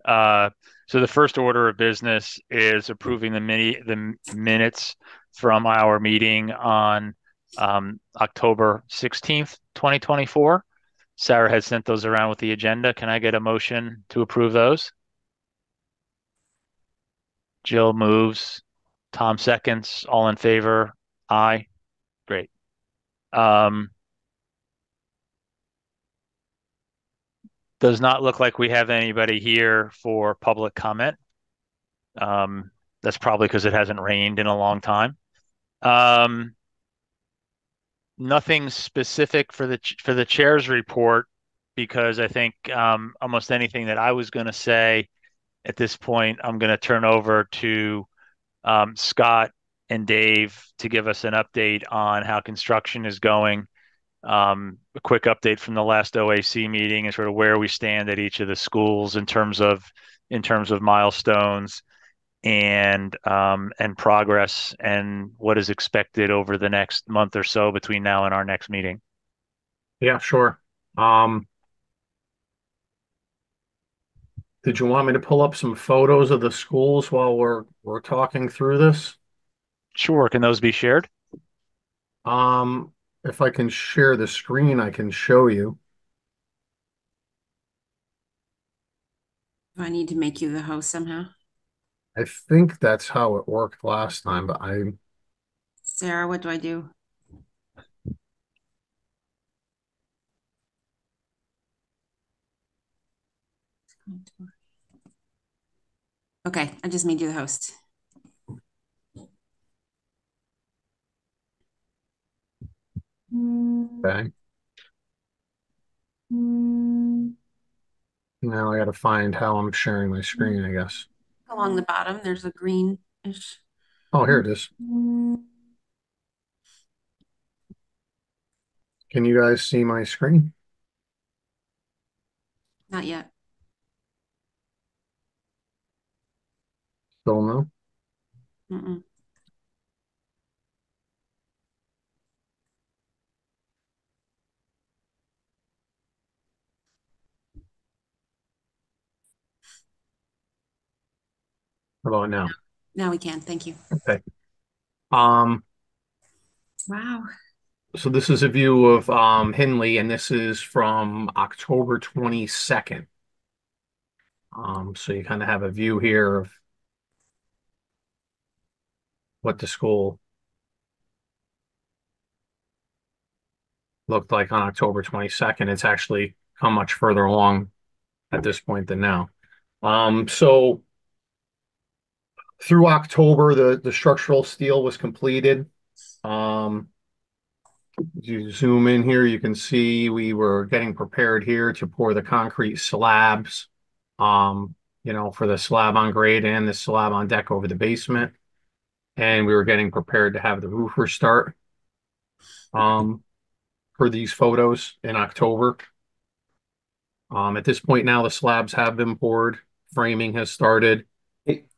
So the first order of business is approving the minutes from our meeting on October 16th, 2024. Sarah has sent those around with the agenda. Can I get a motion to approve those? Jill moves. Tom seconds. All in favor? Aye. Great. Does not look like we have anybody here for public comment. That's probably because it hasn't rained in a long time. Nothing specific for the chair's report, because I think almost anything that I was going to say at this point, I'm going to turn over to Scott and Dave to give us an update on how construction is going. A quick update from the last OAC meeting and sort of where we stand at each of the schools in terms of milestones and progress, and what is expected over the next month or so between now and our next meeting. Yeah, sure. Did you want me to pull up some photos of the schools while we're talking through this? Sure. Can those be shared? If I can share the screen, I can show you. Do I need to make you the host somehow? I think that's how it worked last time, but Sarah, what do I do? Okay, I just made you the host. Okay. Now I got to find how I'm sharing my screen, I guess. Along the bottom, there's a greenish. Oh, here it is. Can you guys see my screen? Not yet. Still no? Mm-mm. How about now? Now we can. Thank you. Okay. Wow. So this is a view of Hinley, and this is from October 22nd. So you kind of have a view here of what the school looked like on October 22nd. It's actually come much further along at this point than now. So through October, the structural steel was completed. As you zoom in here, you can see we were getting prepared here to pour the concrete slabs, for the slab on grade and the slab on deck over the basement. And we were getting prepared to have the roofer start for these photos in October. At this point now, the slabs have been poured. Framing has started.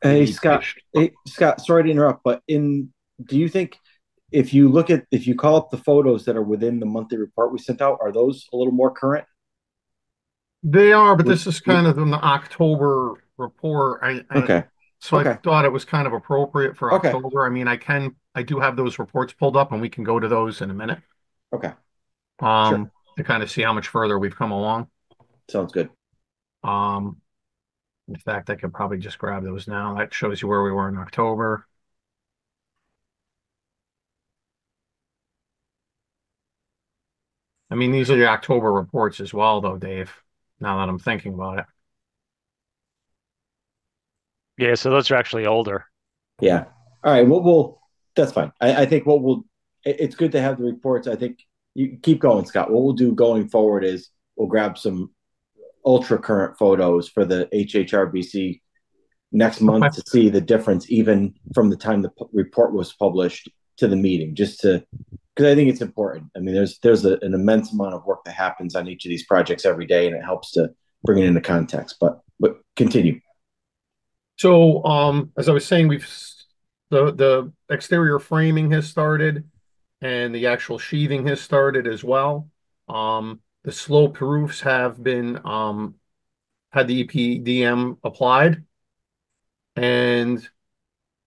Hey, Scott. Hey, Scott, sorry to interrupt, but do you think if you call up the photos that are within the monthly report we sent out, are those a little more current? They are, but this is kind of in the October report. Okay. I thought it was kind of appropriate for Okay. October. I mean, I do have those reports pulled up, and we can go to those in a minute. Okay. Sure. To kind of see how much further we've come along. Sounds good. In fact, I could probably just grab those now. That shows you where we were in October. I mean, these are the October reports as well, though, Dave, now that I'm thinking about it. Yeah, so those are actually older. Yeah. All right. Well, that's fine. I think it's good to have the reports. I think you keep going, Scott. What we'll do going forward is we'll grab some ultra current photos for the HHRBC next month to see the difference, even from the time the report was published to the meeting, because I think it's important. I mean, there's an immense amount of work that happens on each of these projects every day, and it helps to bring it into context. But continue. So, as I was saying, the exterior framing has started, and the actual sheathing has started as well. The sloped roofs have had the EPDM applied, and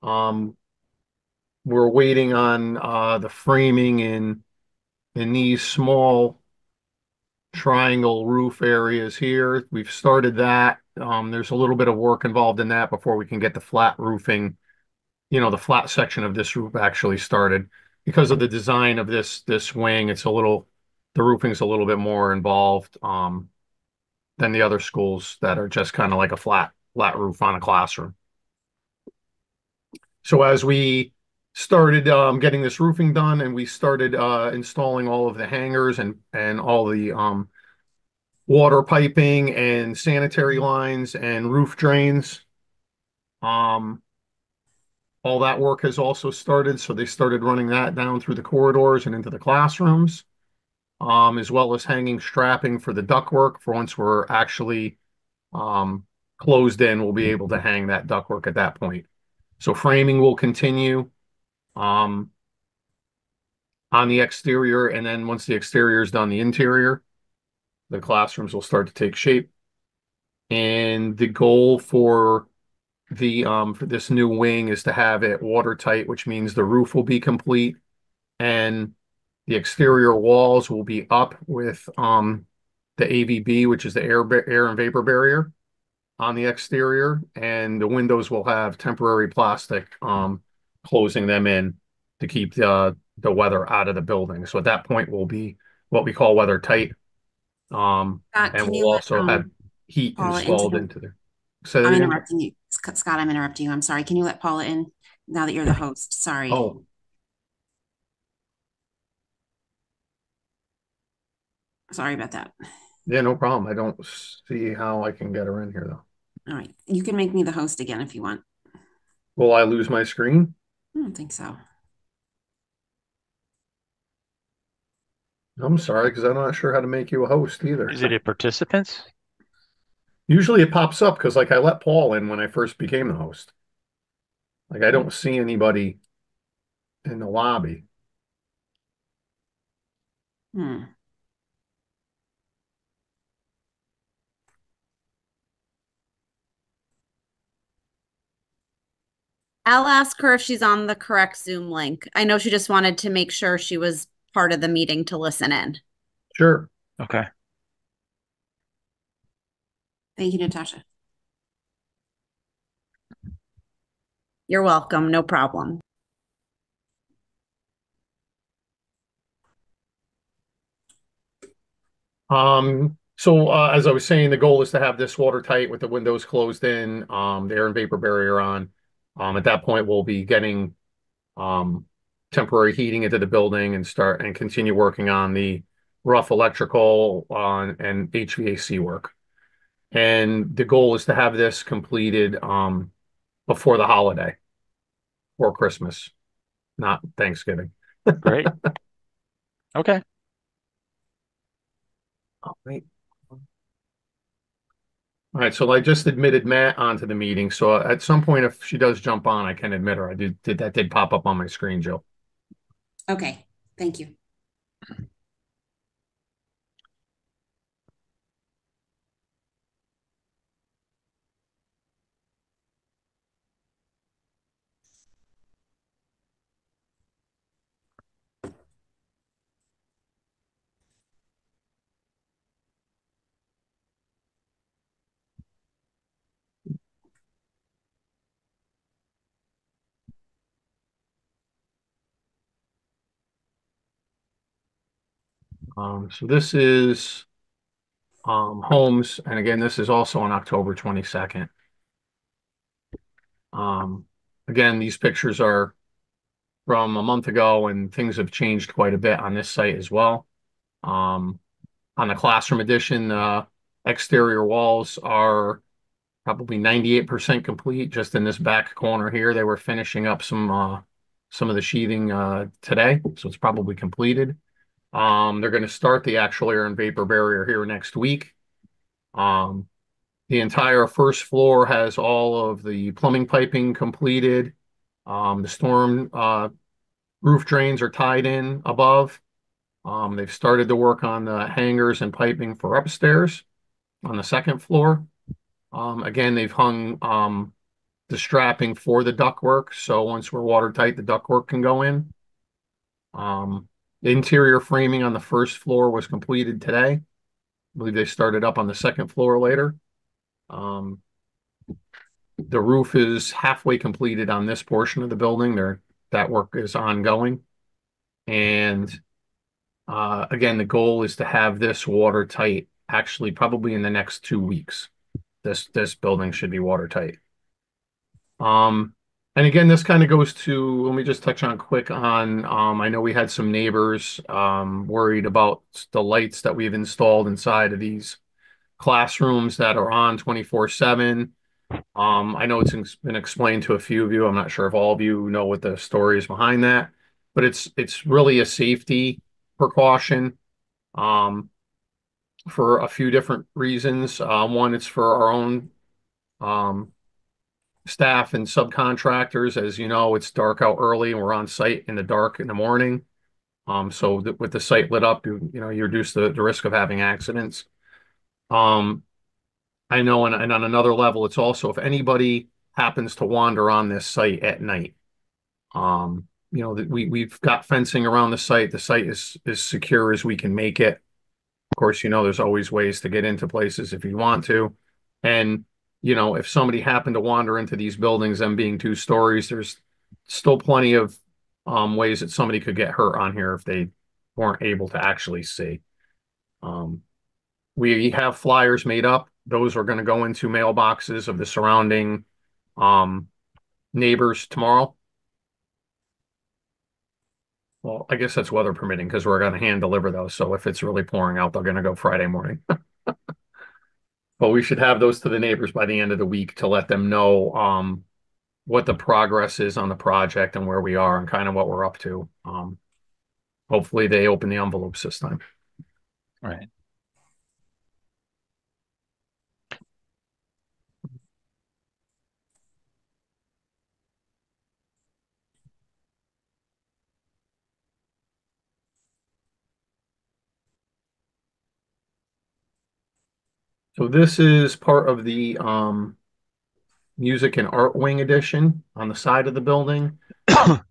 we're waiting on the framing in these small triangle roof areas here. We've started that. There's a little bit of work involved in that before we can get the flat roofing, the flat section of this roof actually started. Because of the design of this wing, the roofing's a little bit more involved than the other schools that are just kind of like a flat roof on a classroom. So as we started getting this roofing done, and we started installing all of the hangers and all the water piping and sanitary lines and roof drains, all that work has also started. So they started running that down through the corridors and into the classrooms, as well as hanging strapping for the ductwork. For once we're actually closed in, we'll be able to hang that ductwork at that point. So framing will continue on the exterior, and then once the exterior is done, the interior, the classrooms will start to take shape. And the goal for this new wing is to have it watertight, which means the roof will be complete and the exterior walls will be up with the AVB, which is the air and vapor barrier on the exterior, and the windows will have temporary plastic closing them in to keep the weather out of the building. So at that point, we'll be what we call weather tight, and we'll also have heat installed into there. So I'm interrupting you, Scott. I'm interrupting you. I'm sorry. Can you let Paula in now that you're the host? Sorry. Oh. Sorry about that. Yeah, no problem. I don't see how I can get her in here, though. All right. You can make me the host again if you want. Will I lose my screen? I don't think so. I'm sorry, because I'm not sure how to make you a host either. Is it a participants? Usually it pops up because, like, I let Paul in when I first became the host. Like, I don't see anybody in the lobby. I'll ask her if she's on the correct Zoom link. I know she just wanted to make sure she was part of the meeting to listen in. Sure. Okay. Thank you, Natasha. You're welcome. No problem. So as I was saying, the goal is to have this watertight with the windows closed in, the air and vapor barrier on. At that point, we'll be getting temporary heating into the building and continue working on the rough electrical and HVAC work. And the goal is to have this completed before the holiday or Christmas, not Thanksgiving. Great. Okay. Oh, wait. All right, so I just admitted Matt onto the meeting. So at some point, if she does jump on, I can admit her. That did pop up on my screen, Jill. Okay, thank you. So this is Holmes, and again, this is also on October 22nd. Again, these pictures are from a month ago, and things have changed quite a bit on this site as well. On the classroom edition, exterior walls are probably 98% complete. Just in this back corner here, they were finishing up some of the sheathing today, so it's probably completed. They're going to start the actual air and vapor barrier here next week. The entire first floor has all of the plumbing piping completed. The storm roof drains are tied in above. They've started to work on the hangers and piping for upstairs on the second floor. Again, they've hung the strapping for the ductwork, so once we're watertight, the ductwork can go in. The interior framing on the first floor was completed today. I believe they started up on the second floor later. The roof is halfway completed on this portion of the building. That work is ongoing. And again, the goal is to have this watertight actually probably in the next 2 weeks. This building should be watertight. And again, this kind of goes to, let me just touch on quick on, I know we had some neighbors worried about the lights that we've installed inside of these classrooms that are on 24/7. I know it's been explained to a few of you. I'm not sure if all of you know what the story is behind that, but it's really a safety precaution for a few different reasons. One, it's for our own staff and subcontractors. As you know, it's dark out early and we're on site in the dark in the morning. So with the site lit up, you reduce the risk of having accidents. I know, and on another level, it's also if anybody happens to wander on this site at night, we've got fencing around the site. The site is as secure as we can make it. Of course, there's always ways to get into places if you want to. And, if somebody happened to wander into these buildings, them being 2 stories, there's still plenty of ways that somebody could get hurt on here if they weren't able to actually see. We have flyers made up. Those are going to go into mailboxes of the surrounding neighbors tomorrow. Well, I guess that's weather permitting because we're going to hand deliver those. So if it's really pouring out, they're going to go Friday morning. But we should have those to the neighbors by the end of the week to let them know what the progress is on the project and where we are and kind of what we're up to. Hopefully they open the envelopes this time. Right. So this is part of the music and art wing edition on the side of the building.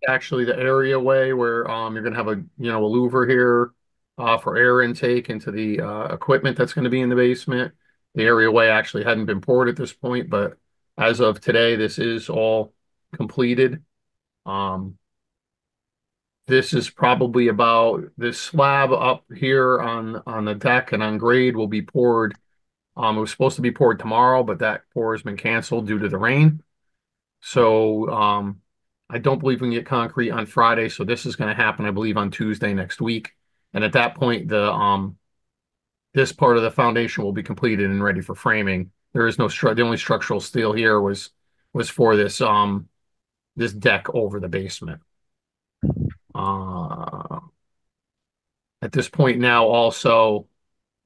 Actually, the areaway where you're going to have a louver here for air intake into the equipment that's going to be in the basement. The areaway actually hadn't been poured at this point, but as of today, this is all completed. This is probably about this slab up here on the deck and on grade will be poured. It was supposed to be poured tomorrow, but that pour has been canceled due to the rain. So I don't believe we can get concrete on Friday. So this is going to happen, I believe, on Tuesday next week. And at that point, this part of the foundation will be completed and ready for framing. There is no the only structural steel here was for this this deck over the basement. At this point now, also,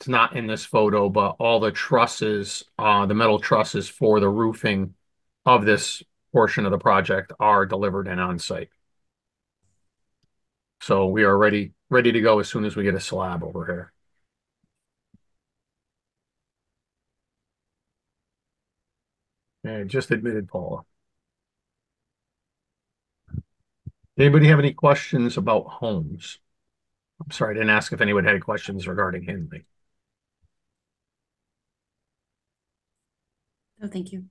it's not in this photo, but all the trusses, the metal trusses for the roofing of this portion of the project are delivered and on site. So we are ready to go as soon as we get a slab over here. And just admitted Paula. Anybody have any questions about Holmes? I'm sorry, I didn't ask if anyone had any questions regarding Hinley. No, thank you.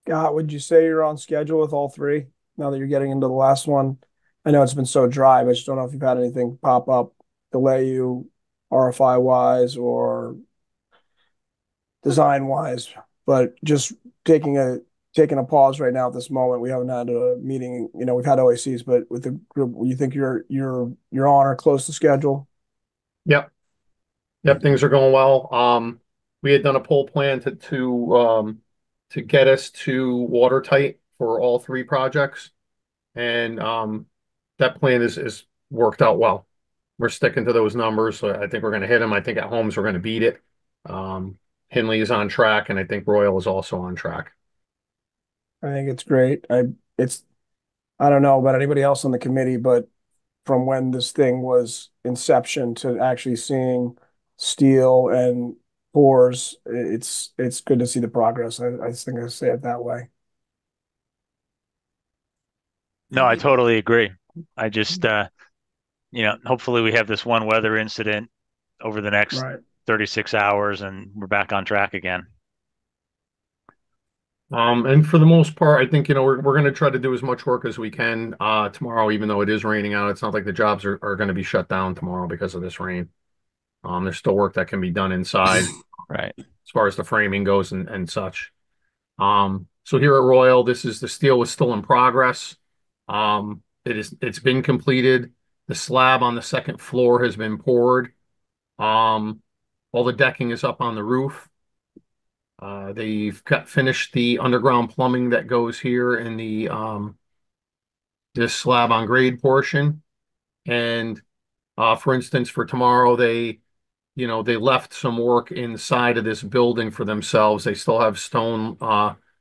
Scott, would you say you're on schedule with all 3 now that you're getting into the last one? I know it's been so dry, but I just don't know if you've had anything pop up, delay you RFI wise or design wise. But just taking a pause right now at this moment. We haven't had a meeting, we've had OACs, but with the group, you think you're on or close to schedule? Yep, things are going well. We had done a poll plan to get us to watertight for all 3 projects. And that plan is worked out well. We're sticking to those numbers. So I think we're going to hit them. I think at Holmes, we're going to beat it. Hinley is on track, and I think Royal is also on track. I think it's great. I don't know about anybody else on the committee, but from when this thing was inception to actually seeing steel and pours, it's good to see the progress. I think I say it that way. No, I totally agree. I just, hopefully we have this one weather incident over the next Right. 36 hours and we're back on track again. And for the most part, I think, we're going to try to do as much work as we can tomorrow, even though it is raining out. It's not like the jobs are going to be shut down tomorrow because of this rain. There's still work that can be done inside, Right. as far as the framing goes and such. So here at Royal, the steel is still in progress. It's been completed. The slab on the second floor has been poured. All the decking is up on the roof. They've finished the underground plumbing that goes here in the this slab on grade portion. And for instance, for tomorrow, they left some work inside of this building for themselves. They still have stone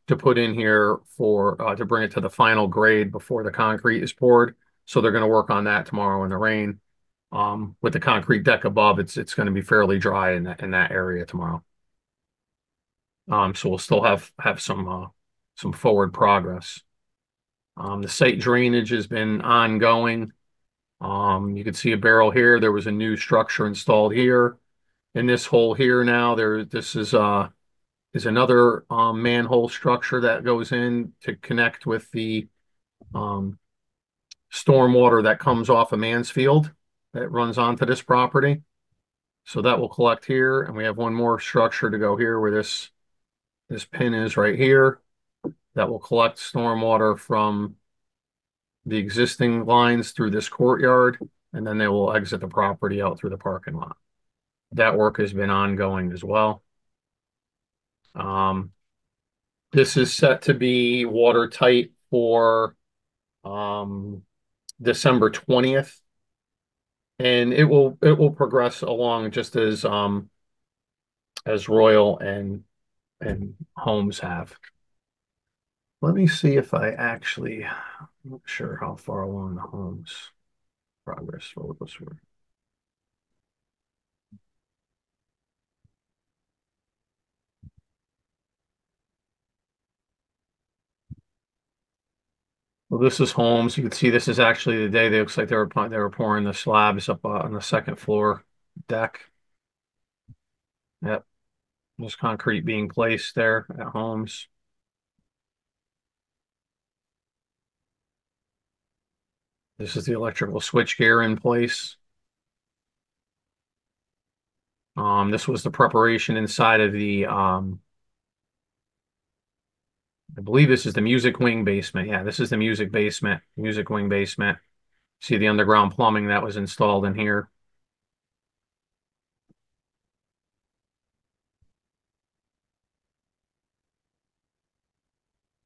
to put in here for to bring it to the final grade before the concrete is poured. So they're going to work on that tomorrow in the rain. With the concrete deck above, it's going to be fairly dry in that area tomorrow. So we'll still have some forward progress. The site drainage has been ongoing. You can see a barrel here. There was a new structure installed here. In this hole here now, this is another manhole structure that goes in to connect with the stormwater that comes off of Mansfield that runs onto this property. So that will collect here, and we have one more structure to go here where this pin is right here that will collect stormwater from the existing lines through this courtyard, and then they will exit the property out through the parking lot. That work has been ongoing as well. This is set to be watertight for December 20th, and it will progress along just as Royal and Holmes have. Let me see if I'm not sure how far along the Holmes progress photos were. Well, this is Holmes. You can see this is actually the day they looks like they were pouring the slabs up on the second floor deck. Yep, there's concrete being placed there at Holmes. This is the electrical switchgear in place. This was the preparation inside of the I believe this is the music wing basement. Yeah, this is the music wing basement. See the underground plumbing that was installed in here.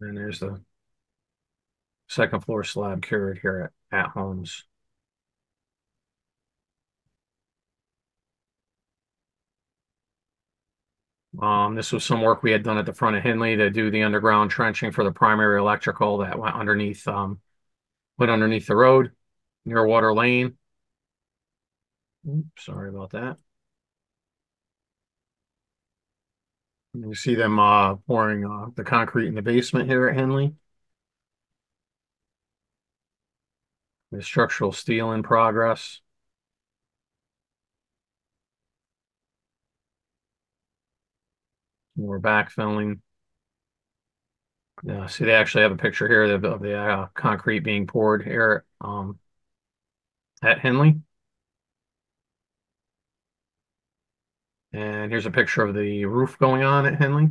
And there's the second floor slab cured here at Holmes. This was some work we had done at the front of Hinley to do the underground trenching for the primary electrical that went underneath the road near Water Lane. Oops, sorry about that. You see them pouring the concrete in the basement here at Henley. The structural steel in progress. More backfilling. See, they actually have a picture here of the concrete being poured here at Henley. And here's a picture of the roof going on at Henley.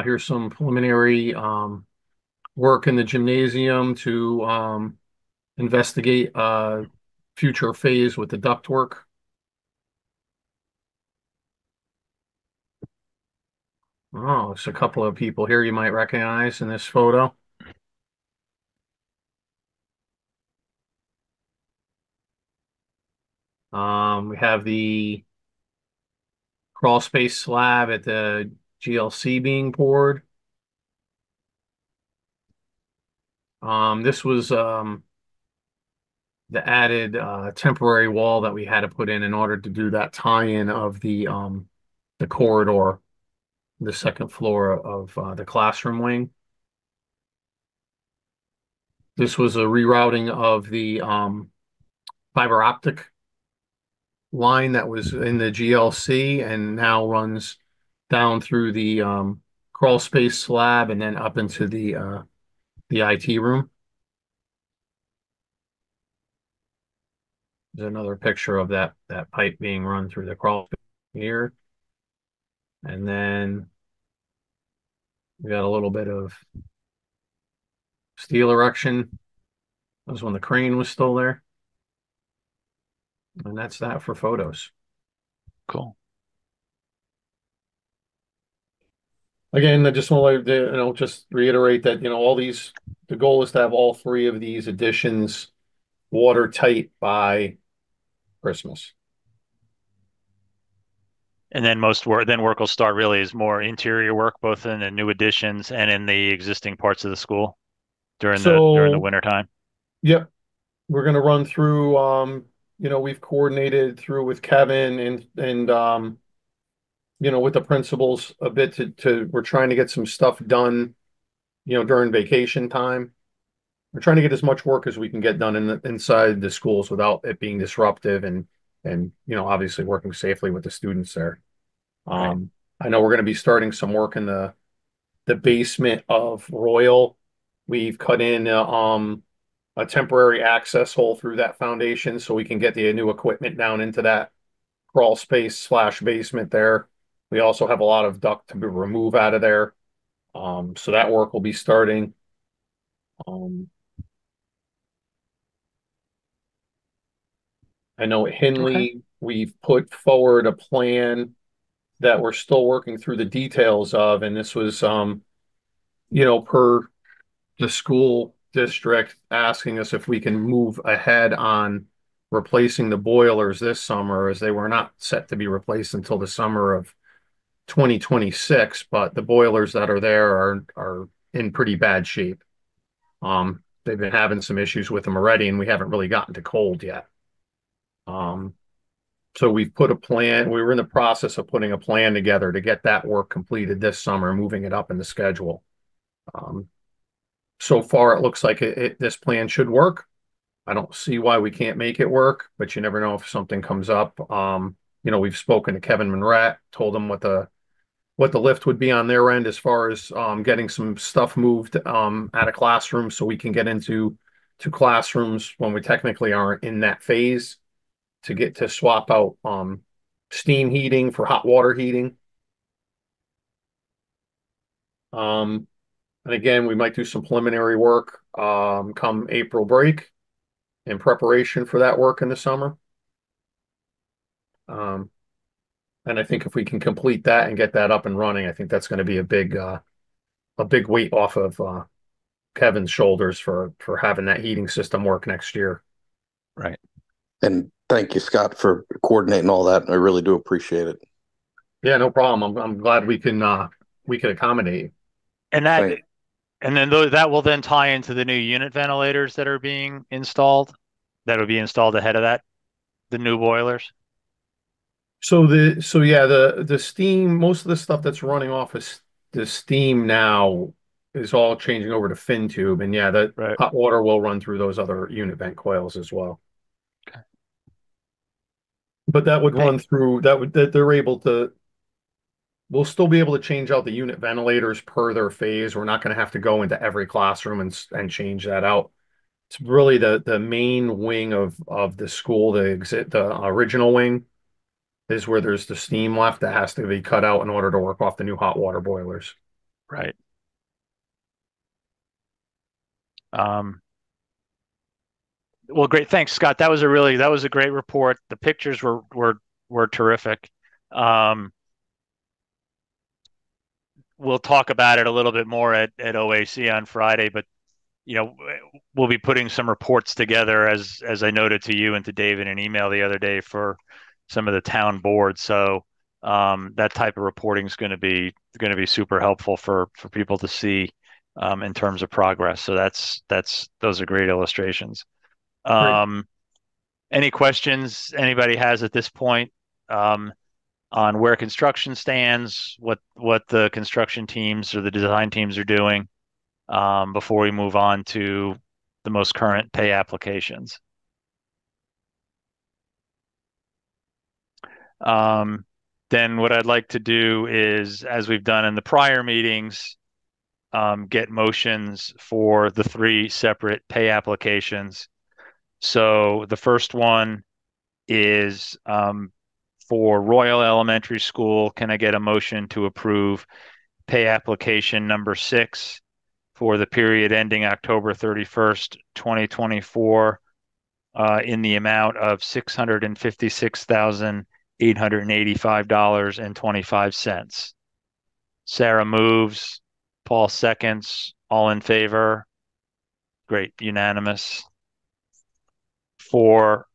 Here's some preliminary work in the gymnasium to investigate future phase with the ductwork. Oh, it's a couple of people here you might recognize in this photo. We have the crawl space slab at the GLC being poured. This was the added temporary wall that we had to put in order to do that tie-in of the corridor, the second floor of the classroom wing. This was a rerouting of the fiber optic line that was in the GLC and now runs down through the crawl space slab and then up into the IT room. There's another picture of that pipe being run through the crawl space here. And then we got a little bit of steel erection. That was when the crane was still there. And that's that for photos. Cool. Again, I just want to, just reiterate that, all these, the goal is to have all three of these additions watertight by Christmas. And then work will start really as more interior work, both in the new additions and in the existing parts of the school during the winter time. Yep. We're going to run through, we've coordinated through with Kevin and with the principals a bit we're trying to get some stuff done, during vacation time. We're trying to get as much work as we can get done inside the schools without it being disruptive and obviously working safely with the students there. Right. I know we're going to be starting some work in the basement of Royal. We've cut in a temporary access hole through that foundation so we can get the new equipment down into that crawl space / basement there. We also have a lot of duct to remove out of there. So that work will be starting. I know at Henley, we've put forward a plan that we're still working through the details of, and this was, per the school district asking us if we can move ahead on replacing the boilers this summer, as they were not set to be replaced until the summer of 2026, but the boilers that are there are in pretty bad shape. They've been having some issues with them already, and we haven't really gotten to cold yet. So we've put a plan. We were in the process of putting a plan together to get that work completed this summer, moving it up in the schedule. So far, it looks like this plan should work. I don't see why we can't make it work, but you never know if something comes up. We've spoken to Kevin Monrat, told him what the lift would be on their end as far as getting some stuff moved out of classrooms so we can get into classrooms when we technically aren't in that phase, to get to swap out steam heating for hot water heating. And again, we might do some preliminary work come April break in preparation for that work in the summer. And I think if we can complete that and get that up and running, I think that's going to be a big weight off of Kevin's shoulders for having that heating system work next year. Right. And thank you, Scott, for coordinating all that. I really do appreciate it. Yeah, no problem. I'm glad we can accommodate. And that will then tie into the new unit ventilators that are being installed. That will be installed ahead of that, the new boilers. So the steam, most of the stuff that's running off of the steam now is all changing over to fin tube, and Right. hot water will run through those other unit vent coils as well. Okay. But that would run through we'll still be able to change out the unit ventilators per their phase. We're not going to have to go into every classroom and change that out. It's really the main wing of the school, the original wing, is where there's the steam left that has to be cut out in order to work off the new hot water boilers. Right. Well, great. Thanks, Scott. That was a great report. The pictures were terrific. We'll talk about it a little bit more at OAC on Friday, but we'll be putting some reports together as I noted to you and to Dave in an email the other day for some of the town boards. So that type of reporting is going to be super helpful for people to see in terms of progress. So those are great illustrations. Great. Any questions anybody has at this point on where construction stands, what the construction teams or the design teams are doing before we move on to the most current pay applications? Then what I'd like to do is, as we've done in the prior meetings, get motions for the 3 separate pay applications. So the first one is for Royal Elementary School. Can I get a motion to approve pay application number 6 for the period ending October 31st, 2024, in the amount of $656,885.25. Sarah moves. Paul seconds. All in favor? Great, unanimous. For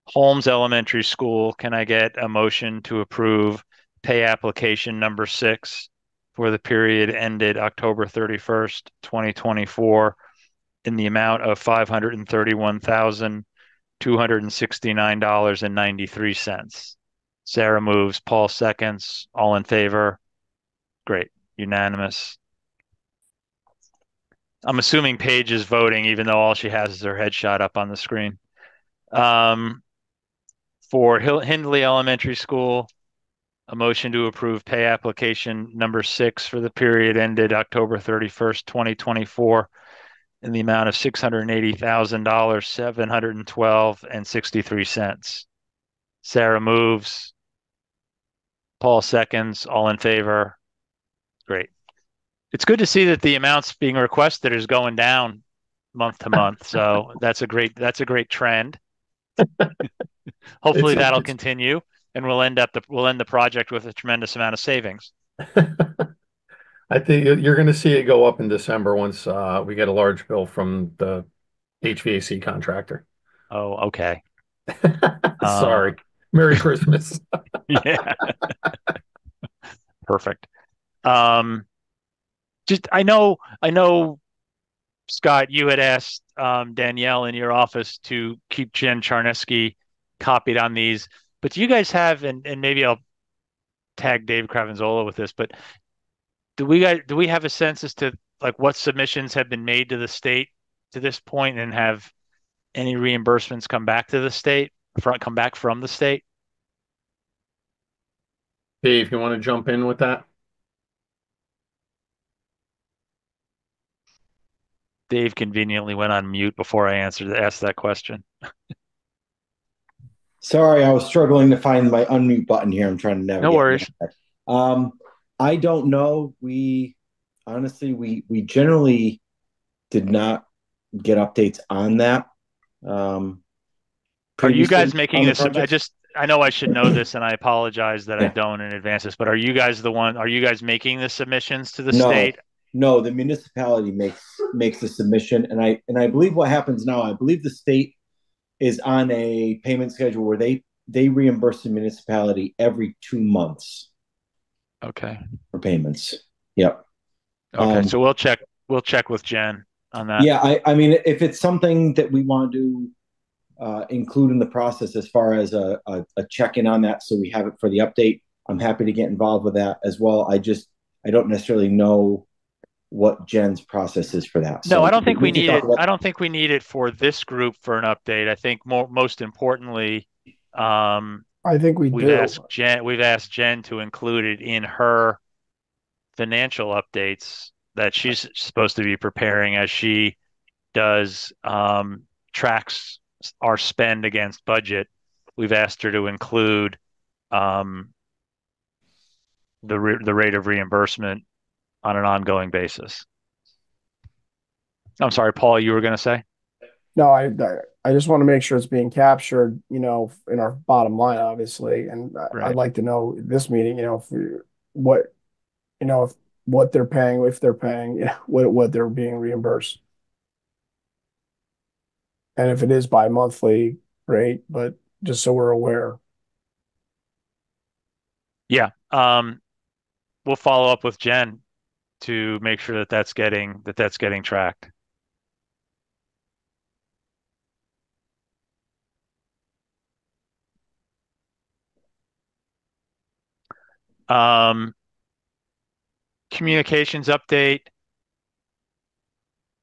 Holmes Elementary School, can I get a motion to approve pay application number 6 for the period ended October 31st, 2024, in the amount of $531,269.93. Sarah moves. Paul seconds. All in favor? Great. Unanimous. I'm assuming Paige is voting, even though all she has is her headshot up on the screen. For Hinley Elementary School, a motion to approve pay application number 6 for the period ended October 31st, 2024, in the amount of $680,712.63. Sarah moves. Paul seconds. All in favor? Great. It's good to see that the amounts being requested is going down month to month. So that's a great trend. Hopefully that'll continue, and we'll end the project with a tremendous amount of savings. I think you're going to see it go up in December once we get a large bill from the HVAC contractor. Oh, okay. Sorry. Merry Christmas. Yeah. Perfect. Just I know, Scott, you had asked Danielle in your office to keep Jen Charneski copied on these, but do you guys have, and maybe I'll tag Dave Cravanzola with this, but do we have a sense as to like what submissions have been made to the state to this point, and have any reimbursements come back to the state, come back from the state? Dave, you want to jump in with that? Dave conveniently went on mute before I asked that question. Sorry, I was struggling to find my unmute button here. I'm trying to navigate. No worries. I don't know. We generally did not get updates on that. Are you guys making this? I know I should know this, and I apologize that I don't in advance. But are you guys making the submissions to the state? No, the municipality makes the submission, and I believe what happens now. I believe the state is on a payment schedule where they reimburse the municipality every 2 months. Okay. For payments. Yep. Okay, so we'll check with Jen on that. Yeah, I mean, if it's something that we want to include in the process as far as a check-in on that, so we have it for the update, I'm happy to get involved with that as well. I don't necessarily know what Jen's process is for that. No, I don't think we need it. I don't think we need it for this group for an update. I think most importantly, I think we've asked Jen to include it in her financial updates that she's supposed to be preparing as she does tracks our spend against budget. We've asked her to include the rate of reimbursement on an ongoing basis. I'm sorry, Paul, you were going to say? No, I I just want to make sure it's being captured, in our bottom line, obviously. And I'd Right. like to know this meeting, what, if what they're paying, if they're paying, what they're being reimbursed. And if it is bi-monthly, great, but just so we're aware. Yeah. We'll follow up with Jen to make sure that that's getting tracked. Communications update.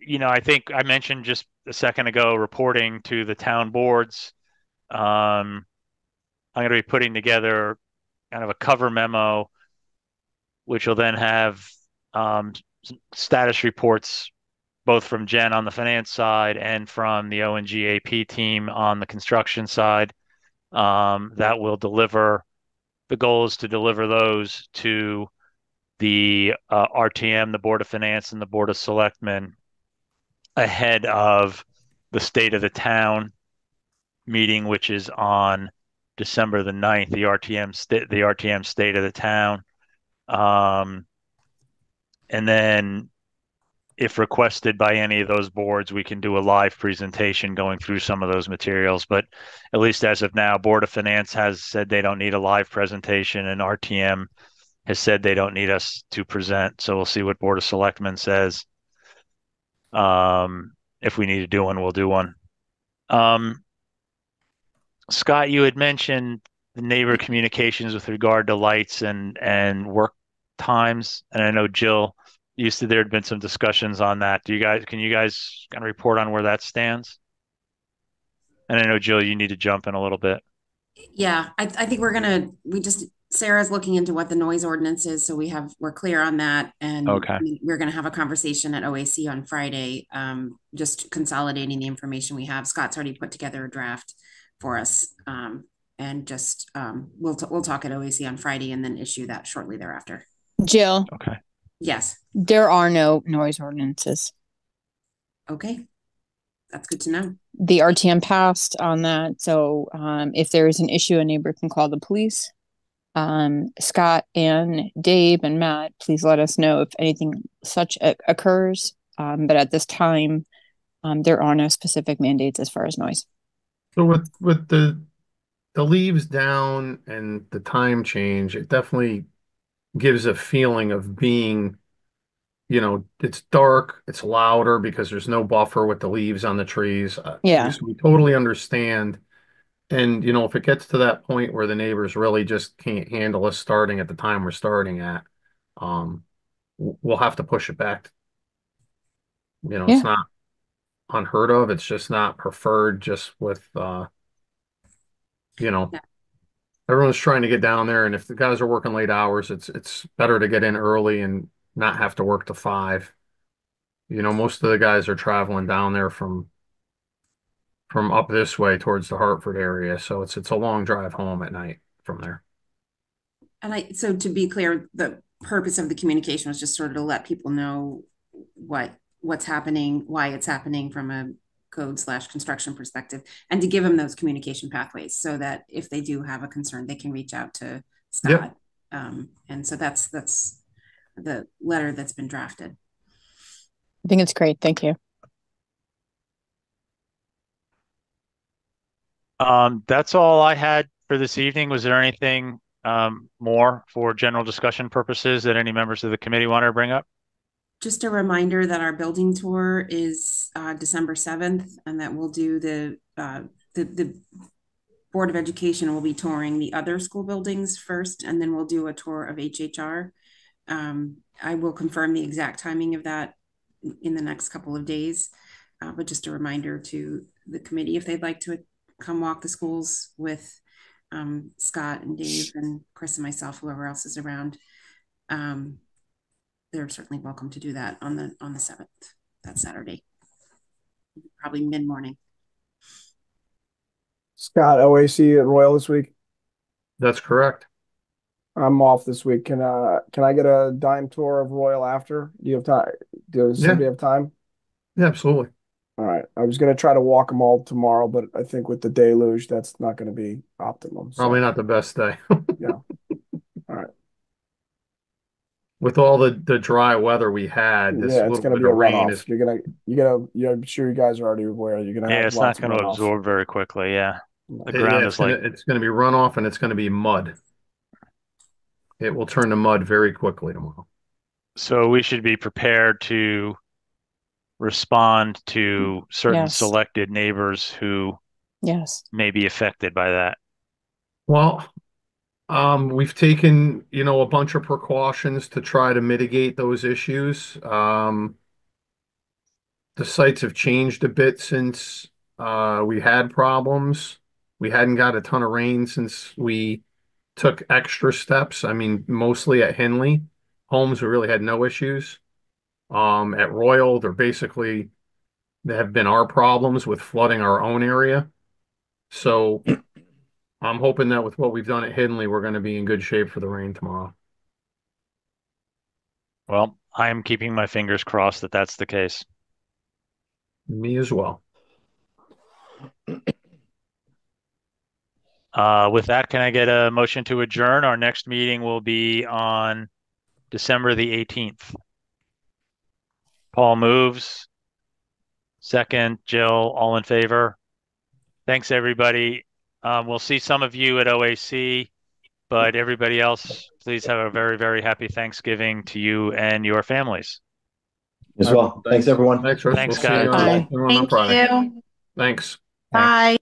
I think I mentioned just a second ago reporting to the town boards. I'm going to be putting together kind of a cover memo, which will then have status reports both from Jen on the finance side and from the O&G AP team on the construction side. That will deliver. The goal is to deliver those to the RTM, the Board of Finance, and the Board of Selectmen ahead of the State of the Town meeting, which is on December the 9th, the RTM State of the Town. And then if requested by any of those boards, we can do a live presentation going through some of those materials. But at least as of now, Board of Finance has said they don't need a live presentation, and RTM has said they don't need us to present. So we'll see what Board of Selectmen says. If we need to do one, we'll do one. Scott, you had mentioned the neighbor communications with regard to lights and work times, and I know Jill, you said there had been some discussions on that. Can you guys kind of report on where that stands? And I know Jill, you need to jump in a little bit. Yeah, I think Sarah's looking into what the noise ordinance is, so we're clear on that, and Okay. we're going to have a conversation at OAC on Friday, just consolidating the information we have. Scott's already put together a draft for us, and just we'll talk at OAC on Friday and then issue that shortly thereafter. Jill. Okay. Yes. There are no noise ordinances. Okay. That's good to know. The RTM passed on that. So if there is an issue, a neighbor can call the police. Scott and Dave and Matt, please let us know if anything such occurs. But at this time, there are no specific mandates as far as noise. So with the leaves down and the time change, it definitely gives a feeling of being, it's dark, it's louder because there's no buffer with the leaves on the trees. Yeah. We totally understand. And, if it gets to that point where the neighbors really just can't handle us starting at the time we're starting at, we'll have to push it back. It's not unheard of. It's just not preferred just with, everyone's trying to get down there. And if the guys are working late hours, it's better to get in early and not have to work to 5. Most of the guys are traveling down there from up this way towards the Hartford area. So it's a long drive home at night from there. And so to be clear, the purpose of the communication was just sort of to let people know what's happening, why it's happening from a code/construction perspective, and to give them those communication pathways so that if they do have a concern, they can reach out to Scott. Yep. And so that's the letter that's been drafted. I think it's great. Thank you. That's all I had for this evening. Was there anything more for general discussion purposes that any members of the committee want to bring up? Just a reminder that our building tour is December 7th, and that we'll do the Board of Education will be touring the other school buildings first, and then we'll do a tour of HHR. I will confirm the exact timing of that in the next couple of days, but just a reminder to the committee, if they'd like to come walk the schools with Scott and Dave and Chris and myself, whoever else is around, they're certainly welcome to do that on the 7th, that Saturday, probably mid-morning. Scott, OAC at Royal this week? That's correct. I'm off this week. Can I get a dime tour of Royal after? Do you have time? Does somebody have time? Yeah, absolutely. All right. I was going to try to walk them all tomorrow, but I think with the deluge, that's not going to be optimum. Probably not the best day. Yeah. All right. With all the dry weather we had, this Yeah, it's little going to bit be a of rain runoff. is. I'm sure you guys are already aware. You're going to Yeah, have it's not lots of going to runoff. absorb very quickly. Yeah. The Yeah, ground is like, it's gonna be runoff and it's gonna be mud. It will turn to mud very quickly tomorrow. so we should be prepared to respond to certain Yes. selected neighbors who Yes. may be affected by that. Well, we've taken, a bunch of precautions to try to mitigate those issues. The sites have changed a bit since we had problems. We hadn't got a ton of rain since we took extra steps. I mean, mostly at Henley. Holmes, we really had no issues. At Royal, they have been our problems with flooding our own area. So I'm hoping that with what we've done at Hinley, we're going to be in good shape for the rain tomorrow. Well, I'm keeping my fingers crossed that that's the case. Me as well. With that, can I get a motion to adjourn? Our next meeting will be on December the 18th. Paul moves. Second, Jill, all in favor. Thanks, everybody. We'll see some of you at OAC, but everybody else, please have a very, very happy Thanksgiving to you and your families. As well. Thanks everyone. Thanks, Chris. Thanks, We'll see you guys. on Thank Friday. you. Thanks. Bye.